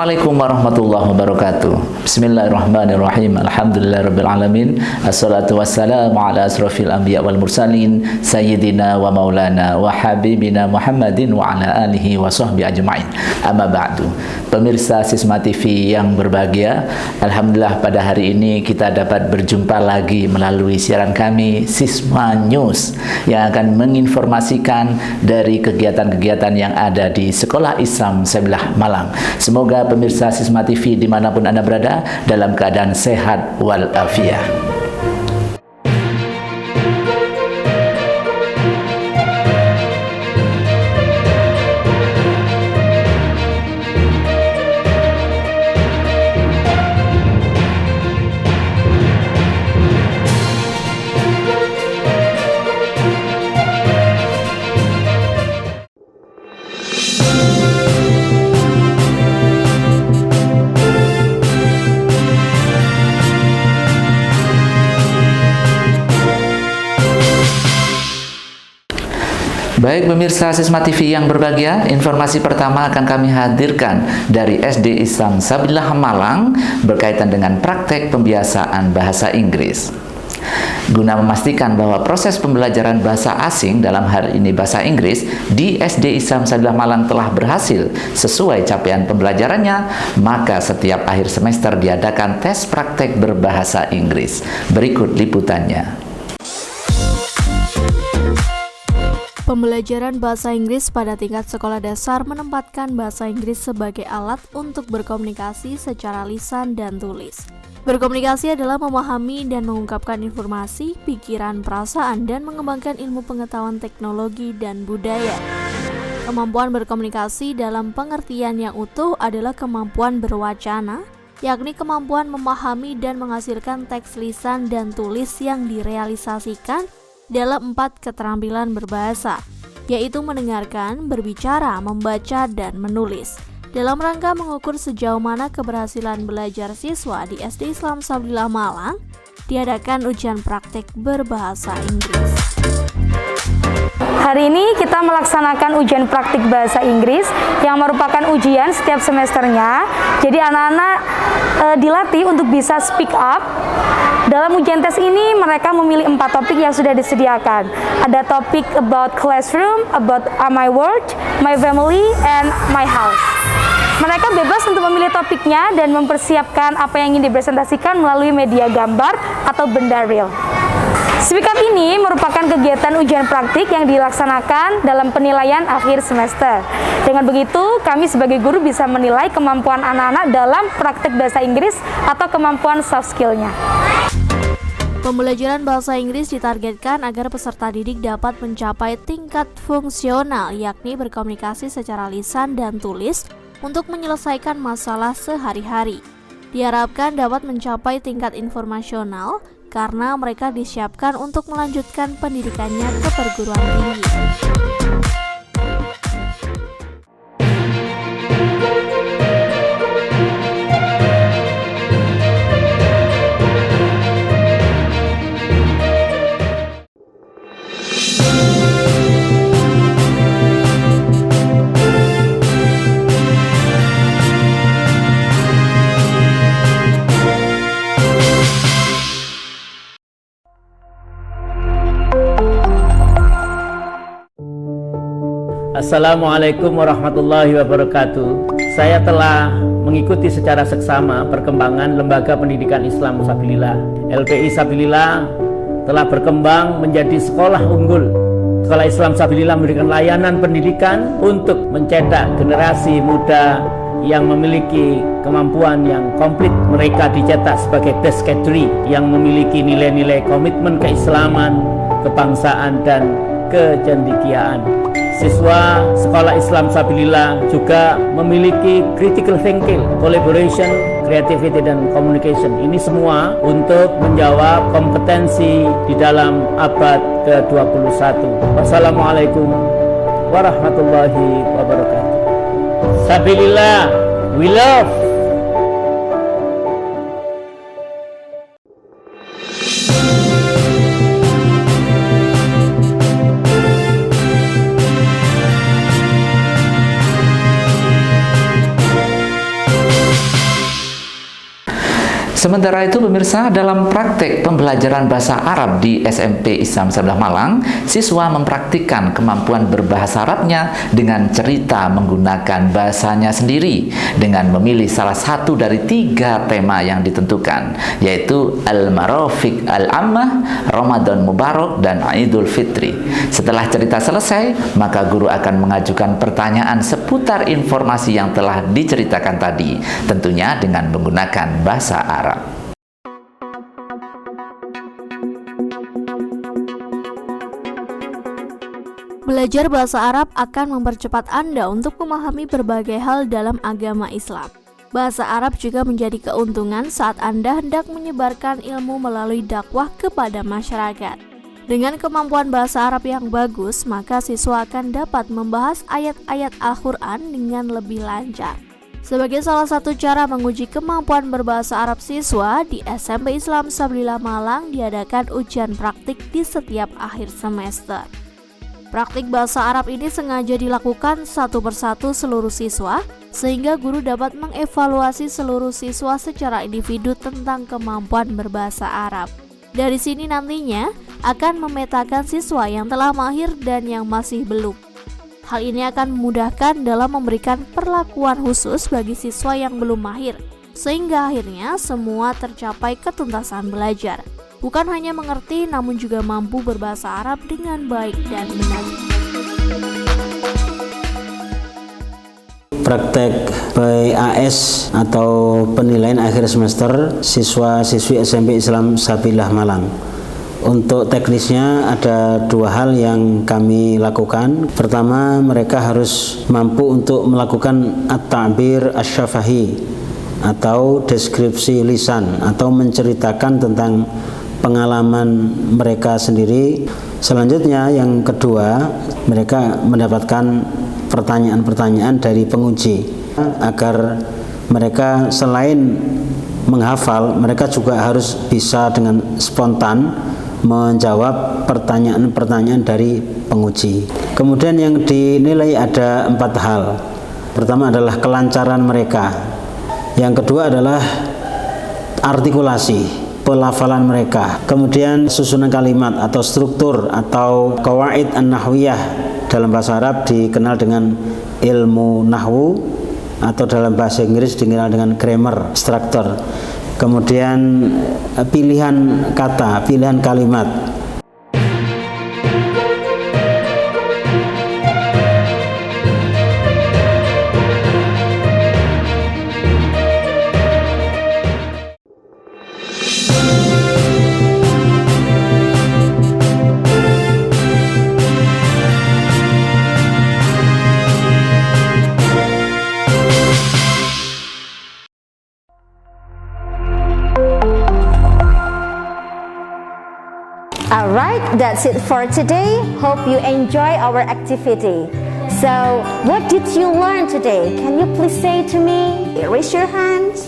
Assalamualaikum warahmatullahi wabarakatuh. Bismillahirrahmanirrahim. Alhamdulillahirrabbilalamin. Assalatu wassalamu ala asrafil anbiya wal mursalin Sayyidina wa maulana wa habibina Muhammadin wa ala alihi wa sahbihi ajma'in. Amma ba'du. Pemirsa Sisma TV yang berbahagia, Alhamdulillah pada hari ini kita dapat berjumpa lagi melalui siaran kami Sisma News yang akan menginformasikan dari kegiatan-kegiatan yang ada di Sekolah Islam Sabillah Malang. Semoga pemirsa Sisma TV dimanapun Anda berada dalam keadaan sehat walafiat. Baik pemirsa Sisma TV yang berbahagia, informasi pertama akan kami hadirkan dari SD Islam Sabillah Malang berkaitan dengan praktek pembiasaan bahasa Inggris. Guna memastikan bahwa proses pembelajaran bahasa asing dalam hal ini bahasa Inggris di SD Islam Sabillah Malang telah berhasil sesuai capaian pembelajarannya, maka setiap akhir semester diadakan tes praktek berbahasa Inggris. Berikut liputannya. Pembelajaran bahasa Inggris pada tingkat sekolah dasar menempatkan bahasa Inggris sebagai alat untuk berkomunikasi secara lisan dan tulis. Berkomunikasi adalah memahami dan mengungkapkan informasi, pikiran, perasaan, dan mengembangkan ilmu pengetahuan teknologi dan budaya. Kemampuan berkomunikasi dalam pengertian yang utuh adalah kemampuan berwacana, yakni kemampuan memahami dan menghasilkan teks lisan dan tulis yang direalisasikan dalam 4 keterampilan berbahasa, yaitu mendengarkan, berbicara, membaca, dan menulis. Dalam rangka mengukur sejauh mana keberhasilan belajar siswa di SD Islam Sabillah Malang, diadakan ujian praktik berbahasa Inggris. Hari ini kita melaksanakan ujian praktik bahasa Inggris yang merupakan ujian setiap semesternya. Jadi anak-anak dilatih untuk bisa speak up. Dalam ujian tes ini mereka memilih 4 topik yang sudah disediakan. Ada topik about classroom, about my work, my family, and my house. Mereka bebas untuk memilih topiknya dan mempersiapkan apa yang ingin dipresentasikan melalui media gambar atau benda real. Speak up ini merupakan kegiatan ujian praktik yang dilaksanakan dalam penilaian akhir semester. Dengan begitu, kami sebagai guru bisa menilai kemampuan anak-anak dalam praktik bahasa Inggris atau kemampuan soft skill-nya. Pembelajaran bahasa Inggris ditargetkan agar peserta didik dapat mencapai tingkat fungsional, yakni berkomunikasi secara lisan dan tulis untuk menyelesaikan masalah sehari-hari. Diharapkan dapat mencapai tingkat informasional karena mereka disiapkan untuk melanjutkan pendidikannya ke perguruan tinggi. Assalamualaikum warahmatullahi wabarakatuh. Saya telah mengikuti secara seksama perkembangan Lembaga Pendidikan Islam Sabilillah. LPI Sabilillah telah berkembang menjadi sekolah unggul. Sekolah Islam Sabilillah memberikan layanan pendidikan untuk mencetak generasi muda yang memiliki kemampuan yang komplit. Mereka dicetak sebagai best category yang memiliki nilai-nilai komitmen keislaman, kebangsaan, dan kecendekiaan. Siswa Sekolah Islam Sabilillah juga memiliki critical thinking, collaboration, creativity, dan communication. Ini semua untuk menjawab kompetensi di dalam abad ke-21. Wassalamualaikum warahmatullahi wabarakatuh. Sabilillah, we love. Sementara itu pemirsa, dalam praktek pembelajaran bahasa Arab di SMP Islam Sebelah Malang, siswa mempraktikkan kemampuan berbahasa Arabnya dengan cerita menggunakan bahasanya sendiri dengan memilih salah satu dari 3 tema yang ditentukan, yaitu Al-Marafiq Al-Ammah, Ramadan Mubarak, dan Idul Fitri. Setelah cerita selesai, maka guru akan mengajukan pertanyaan seputar informasi yang telah diceritakan tadi, tentunya dengan menggunakan bahasa Arab. Belajar bahasa Arab akan mempercepat Anda untuk memahami berbagai hal dalam agama Islam. Bahasa Arab juga menjadi keuntungan saat Anda hendak menyebarkan ilmu melalui dakwah kepada masyarakat. Dengan kemampuan bahasa Arab yang bagus, maka siswa akan dapat membahas ayat-ayat Al-Quran dengan lebih lancar. Sebagai salah satu cara menguji kemampuan berbahasa Arab siswa, di SMP Islam Sabilillah Malang diadakan ujian praktik di setiap akhir semester. Praktik bahasa Arab ini sengaja dilakukan satu persatu seluruh siswa, sehingga guru dapat mengevaluasi seluruh siswa secara individu tentang kemampuan berbahasa Arab. Dari sini nantinya akan memetakan siswa yang telah mahir dan yang masih belum. Hal ini akan memudahkan dalam memberikan perlakuan khusus bagi siswa yang belum mahir, sehingga akhirnya semua tercapai ketuntasan belajar. Bukan hanya mengerti, namun juga mampu berbahasa Arab dengan baik dan benar. Praktek PAS atau penilaian akhir semester siswa-siswi SMP Islam Sabilillah Malang. Untuk teknisnya ada 2 hal yang kami lakukan. Pertama, mereka harus mampu untuk melakukan at-ta'bir asy-syafahi atau deskripsi lisan atau menceritakan tentang pengalaman mereka sendiri. Selanjutnya yang kedua, mereka mendapatkan pertanyaan-pertanyaan dari penguji agar mereka selain menghafal, mereka juga harus bisa dengan spontan menjawab pertanyaan-pertanyaan dari penguji. Kemudian yang dinilai ada 4 hal. Pertama adalah kelancaran mereka. Yang kedua adalah artikulasi, pelafalan mereka. Kemudian susunan kalimat atau struktur atau qawaid an-nahwiyah, dalam bahasa Arab dikenal dengan ilmu nahwu atau dalam bahasa Inggris dikenal dengan grammar structure. Kemudian pilihan kata, pilihan kalimat. Alright, that's it for today. Hope you enjoy our activity. So, what did you learn today? Can you please say to me? Raise your hands.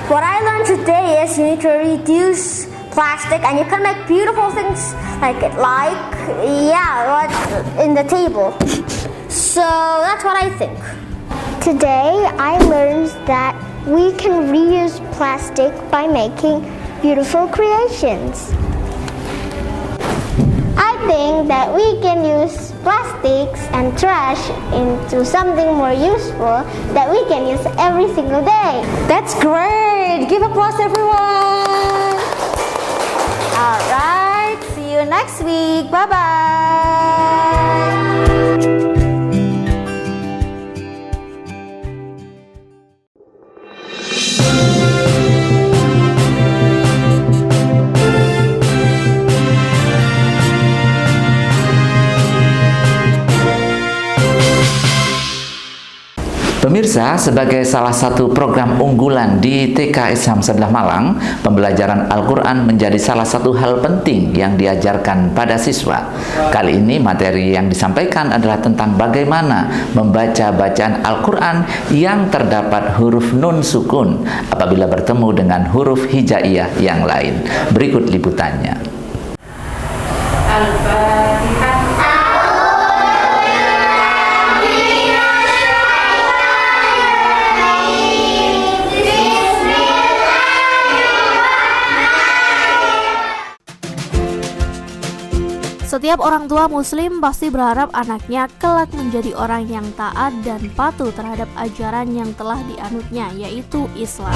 What I learned today is you need to reduce plastic and you can make beautiful things what's in the table. So that's what I think. Today I learned that we can reuse plastic by making beautiful creations. I think that we can use plastics and trash into something more useful that we can use every single day. That's great! Give applause everyone! Alright, see you next week. Bye-bye! Pemirsa, sebagai salah satu program unggulan di TK Islam Sebelah Malang, pembelajaran Al-Quran menjadi salah satu hal penting yang diajarkan pada siswa. Kali ini materi yang disampaikan adalah tentang bagaimana membaca bacaan Al-Quran yang terdapat huruf nun sukun apabila bertemu dengan huruf hijaiyah yang lain. Berikut liputannya. Al-Fatihah. Setiap orang tua muslim pasti berharap anaknya kelak menjadi orang yang taat dan patuh terhadap ajaran yang telah dianutnya, yaitu Islam.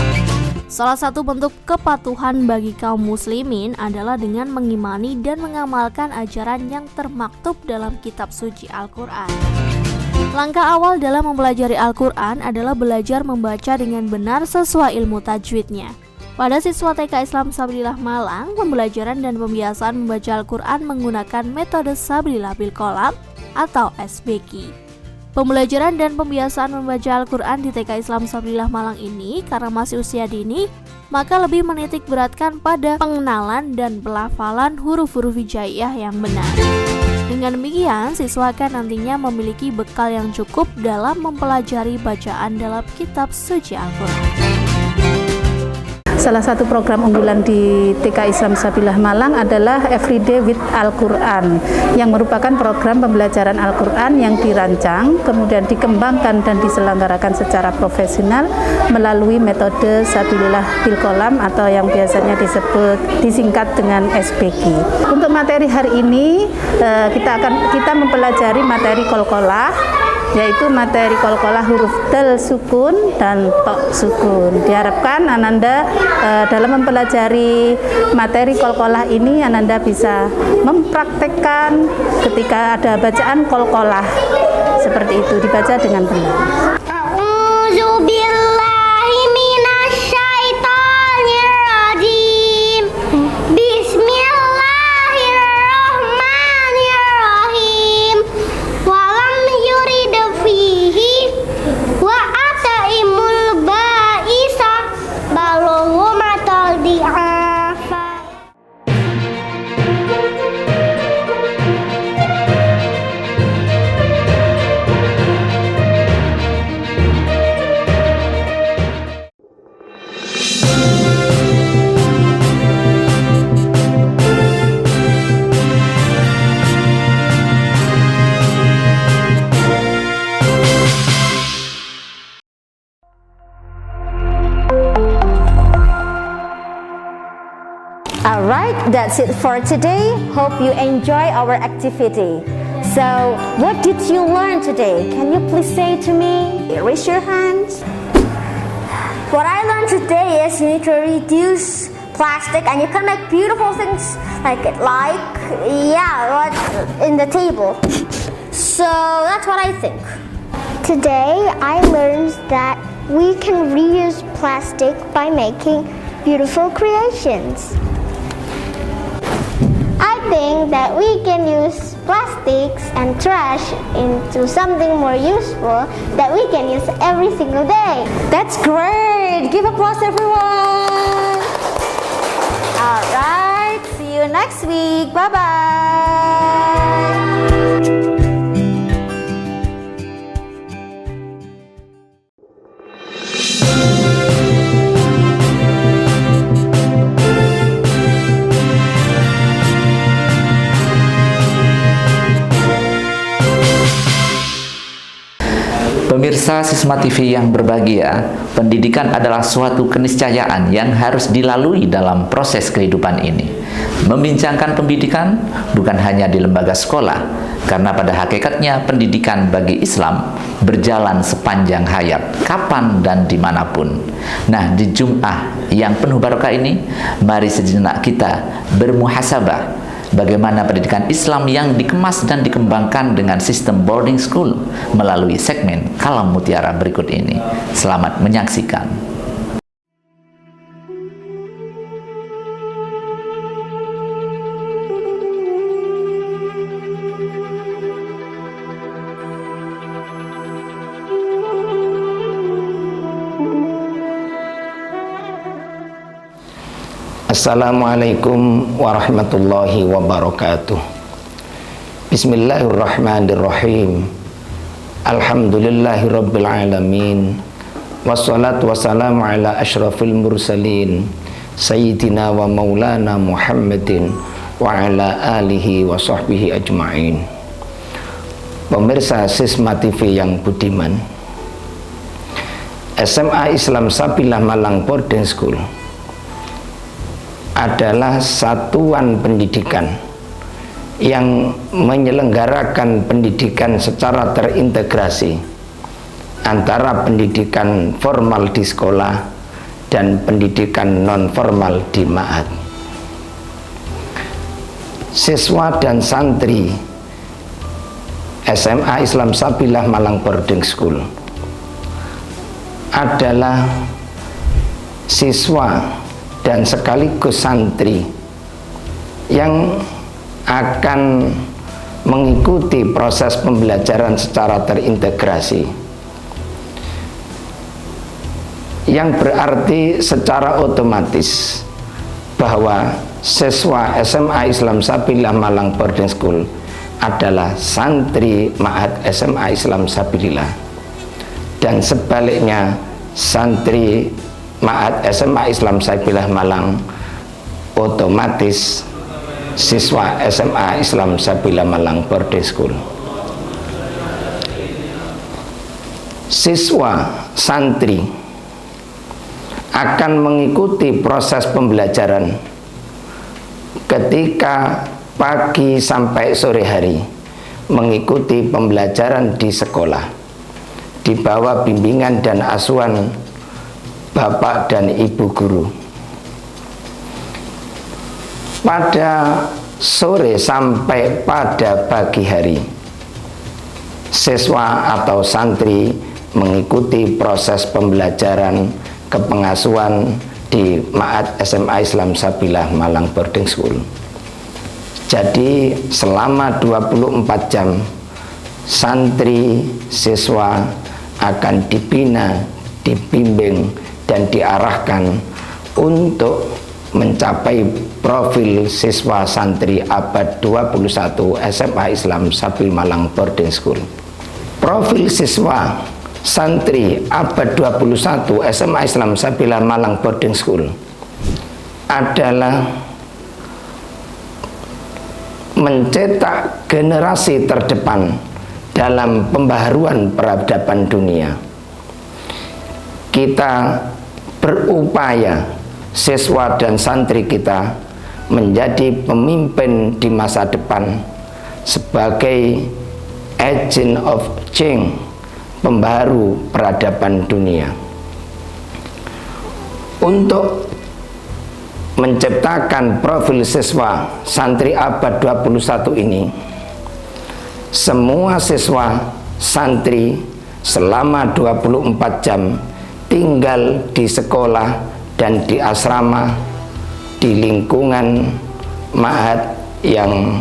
Salah satu bentuk kepatuhan bagi kaum muslimin adalah dengan mengimani dan mengamalkan ajaran yang termaktub dalam kitab suci Al-Quran. Langkah awal dalam mempelajari Al-Quran adalah belajar membaca dengan benar sesuai ilmu tajwidnya. Pada siswa TK Islam Sabilillah Malang, pembelajaran dan pembiasaan membaca Al-Quran menggunakan metode Sabilillah bil Qalam atau SBQ. Pembelajaran dan pembiasaan membaca Al-Quran di TK Islam Sabilillah Malang ini karena masih usia dini, maka lebih menitik beratkan pada pengenalan dan pelafalan huruf-huruf hijaiyah yang benar. Dengan demikian, siswa akan nantinya memiliki bekal yang cukup dalam mempelajari bacaan dalam kitab suci Al-Quran. Salah satu program unggulan di TK Islam Sabilillah Malang adalah Everyday with Al-Quran, yang merupakan program pembelajaran Al-Quran yang dirancang, kemudian dikembangkan dan diselenggarakan secara profesional melalui metode Sabilillah bil Qalam atau yang biasanya disingkat dengan SBQ. Untuk materi hari ini kita mempelajari materi qalqalah, yaitu materi qalqalah huruf dal sukun dan tok sukun. Diharapkan Ananda dalam mempelajari materi qalqalah ini Ananda bisa mempraktekkan ketika ada bacaan qalqalah seperti itu, dibaca dengan benar. A'udzubillahi minasyaitonirrajim. Bismillahirrahmanirrahim. Walam yurid fihi wa ataimul ba'isa balughu matal di'afa. Alright, that's it for today. Hope you enjoy our activity. So, what did you learn today? Can you please say to me? Raise your hands. What I learned today is you need to reduce plastic and you can make beautiful things like in the table. So that's what I think. Today I learned that we can reuse plastic by making beautiful creations. I think that we can use plastics and trash into something more useful that we can use every single day. That's great! Give applause, everyone! Alright, see you next week. Bye-bye! Pemirsa Sisma TV yang berbahagia, pendidikan adalah suatu keniscayaan yang harus dilalui dalam proses kehidupan ini. Membincangkan pendidikan bukan hanya di lembaga sekolah, karena pada hakikatnya pendidikan bagi Islam berjalan sepanjang hayat, kapan dan dimanapun. Nah, di Jum'ah yang penuh barokah ini, mari sejenak kita bermuhasabah bagaimana pendidikan Islam yang dikemas dan dikembangkan dengan sistem boarding school melalui segmen Kalam Mutiara berikut ini. Selamat menyaksikan. Assalamualaikum warahmatullahi wabarakatuh. Bismillahirrahmanirrahim. Alhamdulillahi rabbil alamin. Wassalatu wassalamu ala ashrafil mursalin Sayyidina wa maulana Muhammadin wa ala alihi wa sahbihi ajma'in. Pemirsa Sisma TV yang budiman, SMA Islam Sabilillah Malang Boarding School adalah satuan pendidikan yang menyelenggarakan pendidikan secara terintegrasi antara pendidikan formal di sekolah dan pendidikan non formal di ma'had. Siswa dan santri SMA Islam Sabilah Malang Boarding School adalah siswa dan sekaligus santri yang akan mengikuti proses pembelajaran secara terintegrasi, yang berarti secara otomatis bahwa siswa SMA Islam Sabilah Malang Boarding School adalah santri ma'had SMA Islam Sabilillah, dan sebaliknya santri ma'had SMA Islam Sabilillah Malang otomatis siswa SMA Islam Sabilillah Malang Boarding School. Siswa santri akan mengikuti proses pembelajaran ketika pagi sampai sore hari mengikuti pembelajaran di sekolah di bawah bimbingan dan asuhan bapak dan ibu guru. Pada sore sampai pada pagi hari, siswa atau santri mengikuti proses pembelajaran kepengasuhan di ma'had SMA Islam Sabilah Malang Boarding School. Jadi selama 24 jam santri siswa akan dibina, dibimbing dan diarahkan untuk mencapai profil siswa santri abad 21 SMA Islam Sabilah Malang Boarding School. Profil siswa santri abad 21 SMA Islam Sabilah Malang Boarding School adalah mencetak generasi terdepan dalam pembaharuan peradaban dunia. Kita berupaya siswa dan santri kita menjadi pemimpin di masa depan sebagai agent of change, pembaharu peradaban dunia. Untuk menciptakan profil siswa santri abad 21 ini, semua siswa santri selama 24 jam tinggal di sekolah dan di asrama di lingkungan ma'had yang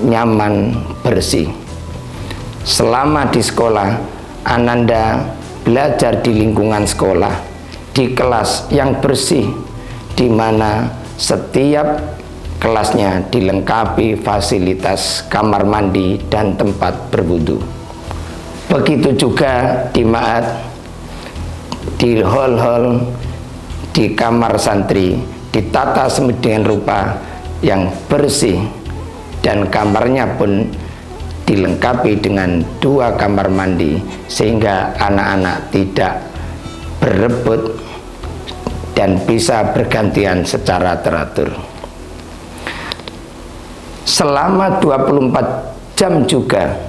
nyaman, bersih. Selama di sekolah, Ananda belajar di lingkungan sekolah, di kelas yang bersih, di mana setiap kelasnya dilengkapi fasilitas kamar mandi dan tempat berwudu. Begitu juga di ma'had, di hall-hall, di kamar santri ditata sedemikian rupa yang bersih, dan kamarnya pun dilengkapi dengan 2 kamar mandi sehingga anak-anak tidak berebut dan bisa bergantian secara teratur. Selama 24 jam juga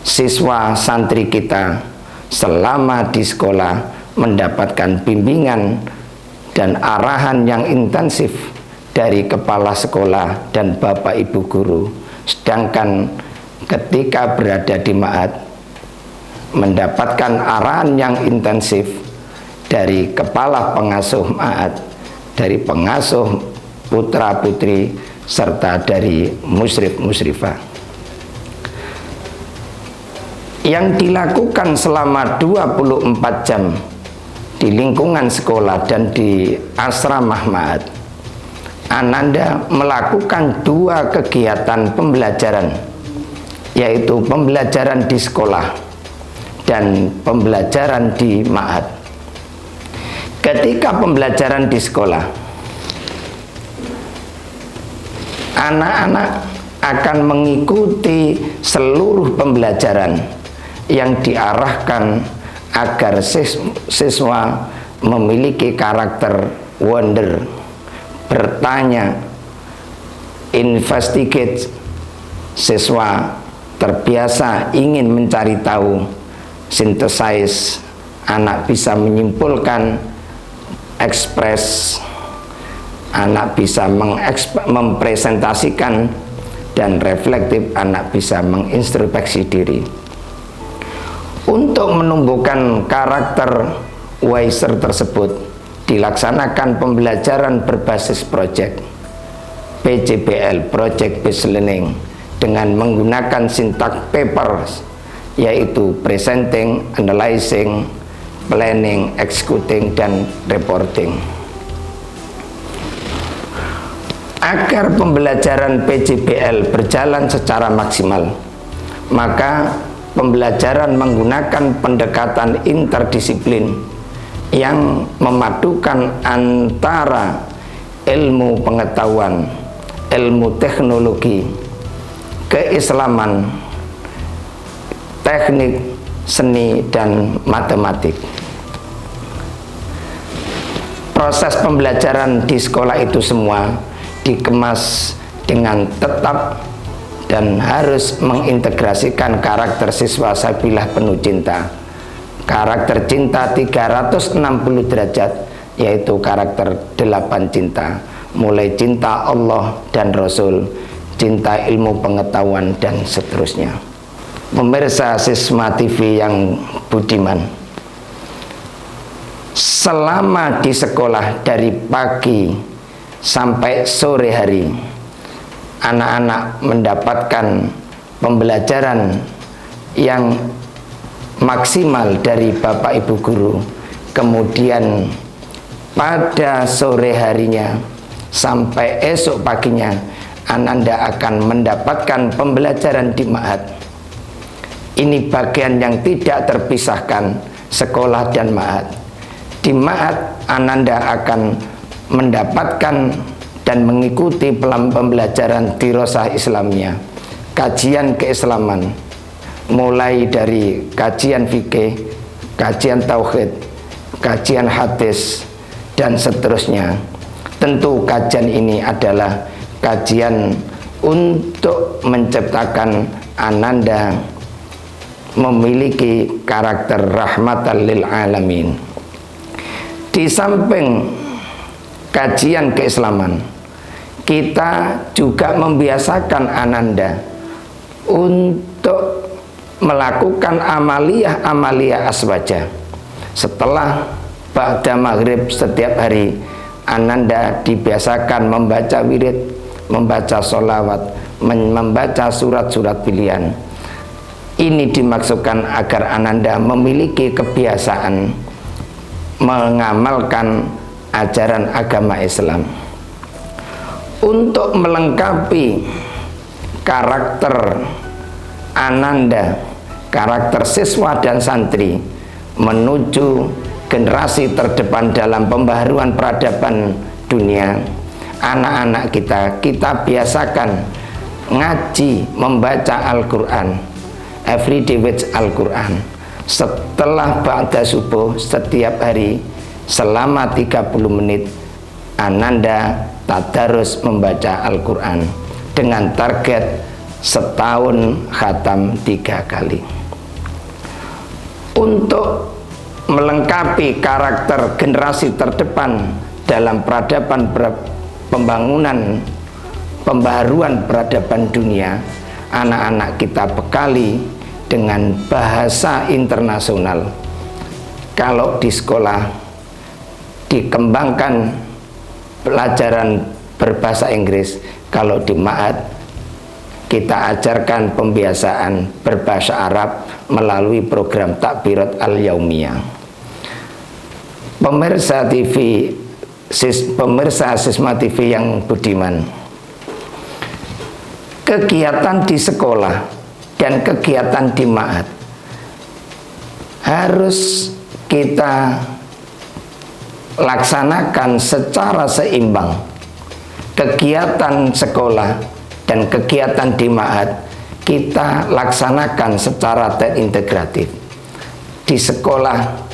siswa santri kita selama di sekolah mendapatkan bimbingan dan arahan yang intensif dari kepala sekolah dan bapak ibu guru, sedangkan ketika berada di ma'had mendapatkan arahan yang intensif dari kepala pengasuh ma'had, dari pengasuh putra putri serta dari musyrif musyrifah. Yang dilakukan selama 24 jam di lingkungan sekolah dan di asrama ma'had, Ananda melakukan 2 kegiatan pembelajaran, yaitu pembelajaran di sekolah dan pembelajaran di ma'had. Ketika pembelajaran di sekolah, anak-anak akan mengikuti seluruh pembelajaran yang diarahkan agar siswa memiliki karakter wonder, bertanya, investigate, siswa terbiasa ingin mencari tahu, synthesize, anak bisa menyimpulkan, ekspres, anak bisa mempresentasikan, dan reflektif, anak bisa mengintrospeksi diri. Untuk menumbuhkan karakter wiser tersebut, dilaksanakan pembelajaran berbasis project PJBL, Project Based Learning, dengan menggunakan sintak papers, yaitu presenting, analyzing, planning, executing, dan reporting. Agar pembelajaran PJBL berjalan secara maksimal, maka pembelajaran menggunakan pendekatan interdisiplin yang memadukan antara ilmu pengetahuan, ilmu teknologi, keislaman, teknik, seni, dan matematik. Proses pembelajaran di sekolah itu semua dikemas dengan tetap dan harus mengintegrasikan karakter siswa Sabilah penuh cinta. Karakter cinta 360 derajat, yaitu karakter 8 cinta, mulai cinta Allah dan Rasul, cinta ilmu pengetahuan, dan seterusnya. Pemirsa Sisma TV yang budiman, selama di sekolah dari pagi sampai sore hari, anak-anak mendapatkan pembelajaran yang maksimal dari Bapak Ibu guru. Kemudian pada sore harinya sampai esok paginya, Ananda akan mendapatkan pembelajaran di ma'had. Ini bagian yang tidak terpisahkan, sekolah dan ma'had. Di ma'had Ananda akan mendapatkan dan mengikuti pembelajaran dirosah Islamnya, kajian keislaman, mulai dari kajian fikih, kajian tauhid, kajian hadis, dan seterusnya. Tentu kajian ini adalah kajian untuk menciptakan Ananda memiliki karakter rahmatan lil alamin. Di samping kajian keislaman, kita juga membiasakan Ananda untuk melakukan amaliyah aswaja. Setelah ba'da maghrib setiap hari, Ananda dibiasakan membaca wirid, membaca sholawat, membaca surat-surat pilihan. Ini dimaksudkan agar Ananda memiliki kebiasaan mengamalkan ajaran agama Islam. Untuk melengkapi karakter Ananda, karakter siswa dan santri menuju generasi terdepan dalam pembaharuan peradaban dunia, anak-anak kita biasakan ngaji, membaca Al-Quran, everyday with Al-Quran. Setelah ba'da subuh setiap hari selama 30 menit, Ananda tadarus membaca Al-Quran dengan target setahun khatam 3 kali. Untuk melengkapi karakter generasi terdepan dalam peradaban pembangunan pembaharuan peradaban dunia, anak-anak kita bekali dengan bahasa internasional. Kalau di sekolah dikembangkan pelajaran berbahasa Inggris, kalau di ma'had kita ajarkan pembiasaan berbahasa Arab melalui program Takbirat Al-Yaumiyah. Pemirsa Sisma TV yang budiman, kegiatan di sekolah dan kegiatan di ma'had harus kita laksanakan secara seimbang. Kegiatan sekolah dan kegiatan di ma'had kita laksanakan secara terintegratif. Di sekolah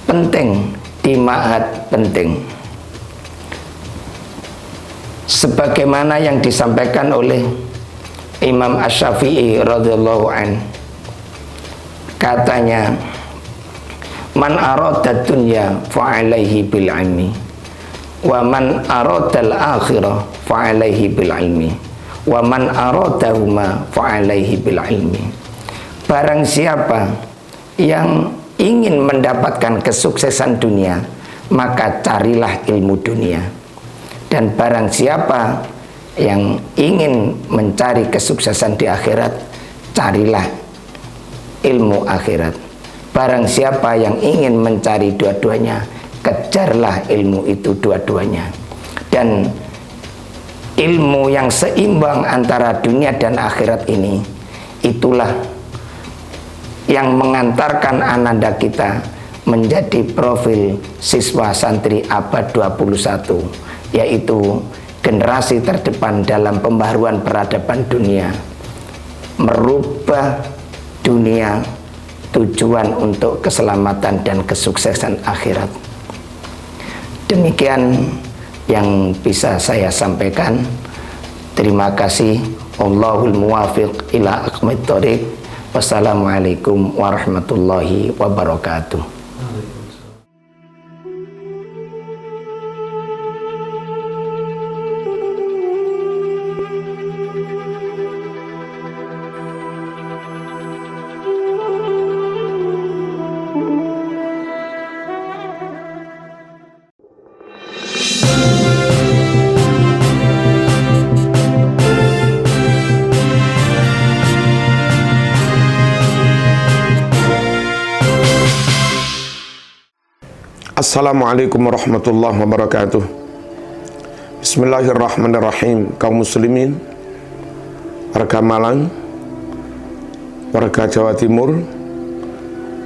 penting, di ma'had penting. sebagaimana yang disampaikan oleh Imam Asy-Syafi'i radhiyallahu an. Katanya, man arada dunya fa alaihi bil ilmi wa man arada al akhirah fa alaihi bil ilmi wa man aradahuma fa alaihi bil ilmi. Barang siapa yang ingin mendapatkan kesuksesan dunia, maka carilah ilmu dunia. Dan barang siapa yang ingin mencari kesuksesan di akhirat, carilah ilmu akhirat. Barang siapa yang ingin mencari dua-duanya, kejarlah ilmu itu dua-duanya. Dan ilmu yang seimbang antara dunia dan akhirat ini, itulah yang mengantarkan ananda kita menjadi profil siswa santri abad 21, yaitu generasi terdepan dalam pembaharuan peradaban dunia, merubah dunia tujuan untuk keselamatan dan kesuksesan akhirat. Demikian yang bisa saya sampaikan. Terima kasih. Allahul muwafiq ila aqwamit thoriq. Wassalamualaikum warahmatullahi wabarakatuh. Assalamualaikum warahmatullahi wabarakatuh. Bismillahirrahmanirrahim. Kaum muslimin, warga Malang, warga Jawa Timur,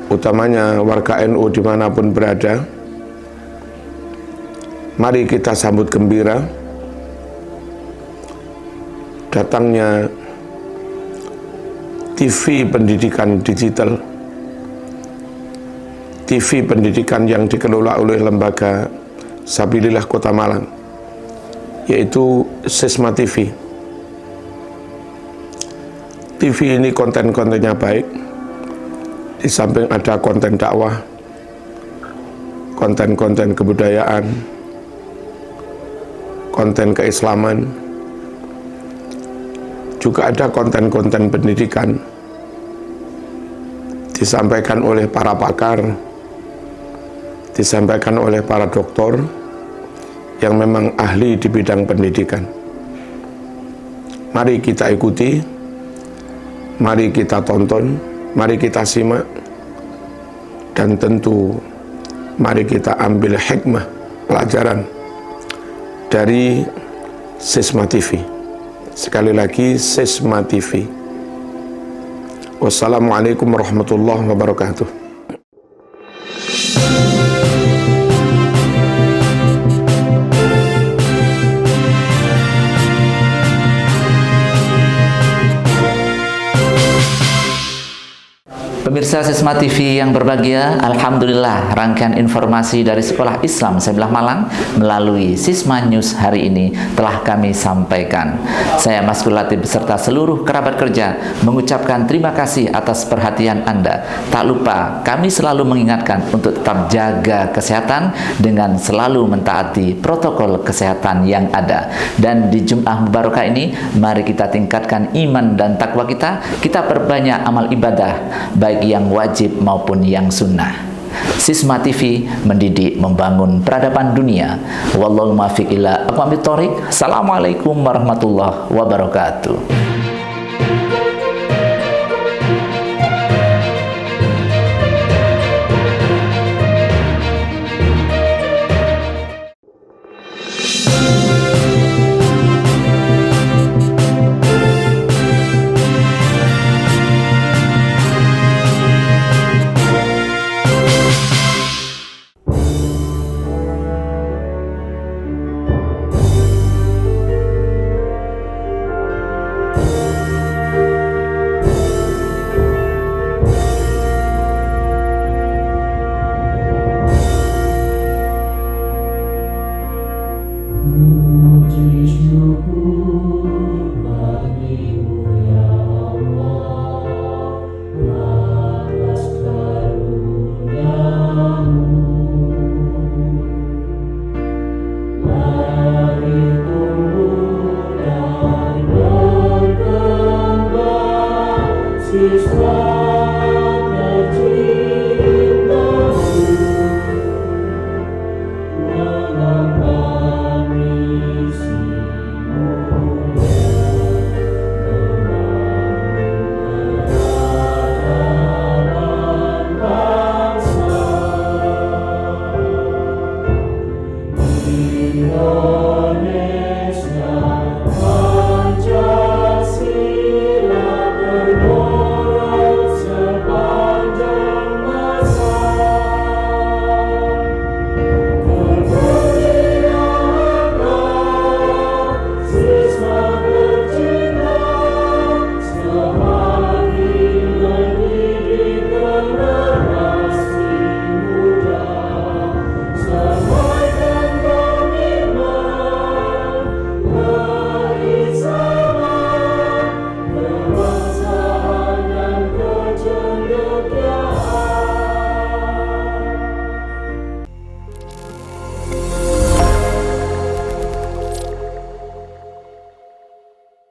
utamanya warga NU dimanapun berada, mari kita sambut gembira datangnya TV pendidikan digital, TV pendidikan yang dikelola oleh lembaga Sabilillah Kota Malang, yaitu Sisma TV. TV ini konten-kontennya baik, di samping ada konten dakwah, konten-konten kebudayaan, konten keislaman, juga ada konten-konten pendidikan, disampaikan oleh para pakar, disampaikan oleh para doktor yang memang ahli di bidang pendidikan. Mari kita ikuti, mari kita tonton, mari kita simak, dan tentu mari kita ambil hikmah pelajaran dari Sisma TV. Sekali lagi, Sisma TV. Wassalamualaikum warahmatullahi wabarakatuh. Pemirsa Sisma TV yang berbahagia, alhamdulillah rangkaian informasi dari Sekolah Islam Sabilillah Malang melalui Sisma News hari ini telah kami sampaikan. Saya Mas Latif beserta seluruh kerabat kerja mengucapkan terima kasih atas perhatian Anda. Tak lupa kami selalu mengingatkan untuk tetap jaga kesehatan dengan selalu mentaati protokol kesehatan yang ada. Dan di Jum'ah Mubarakah ini, mari kita tingkatkan iman dan takwa kita perbanyak amal ibadah, baik yang wajib maupun yang sunnah. Sisma TV mendidik membangun peradaban dunia. Wallahu muwaffiq ila aqwamit thoriq. Assalamualaikum warahmatullahi wabarakatuh.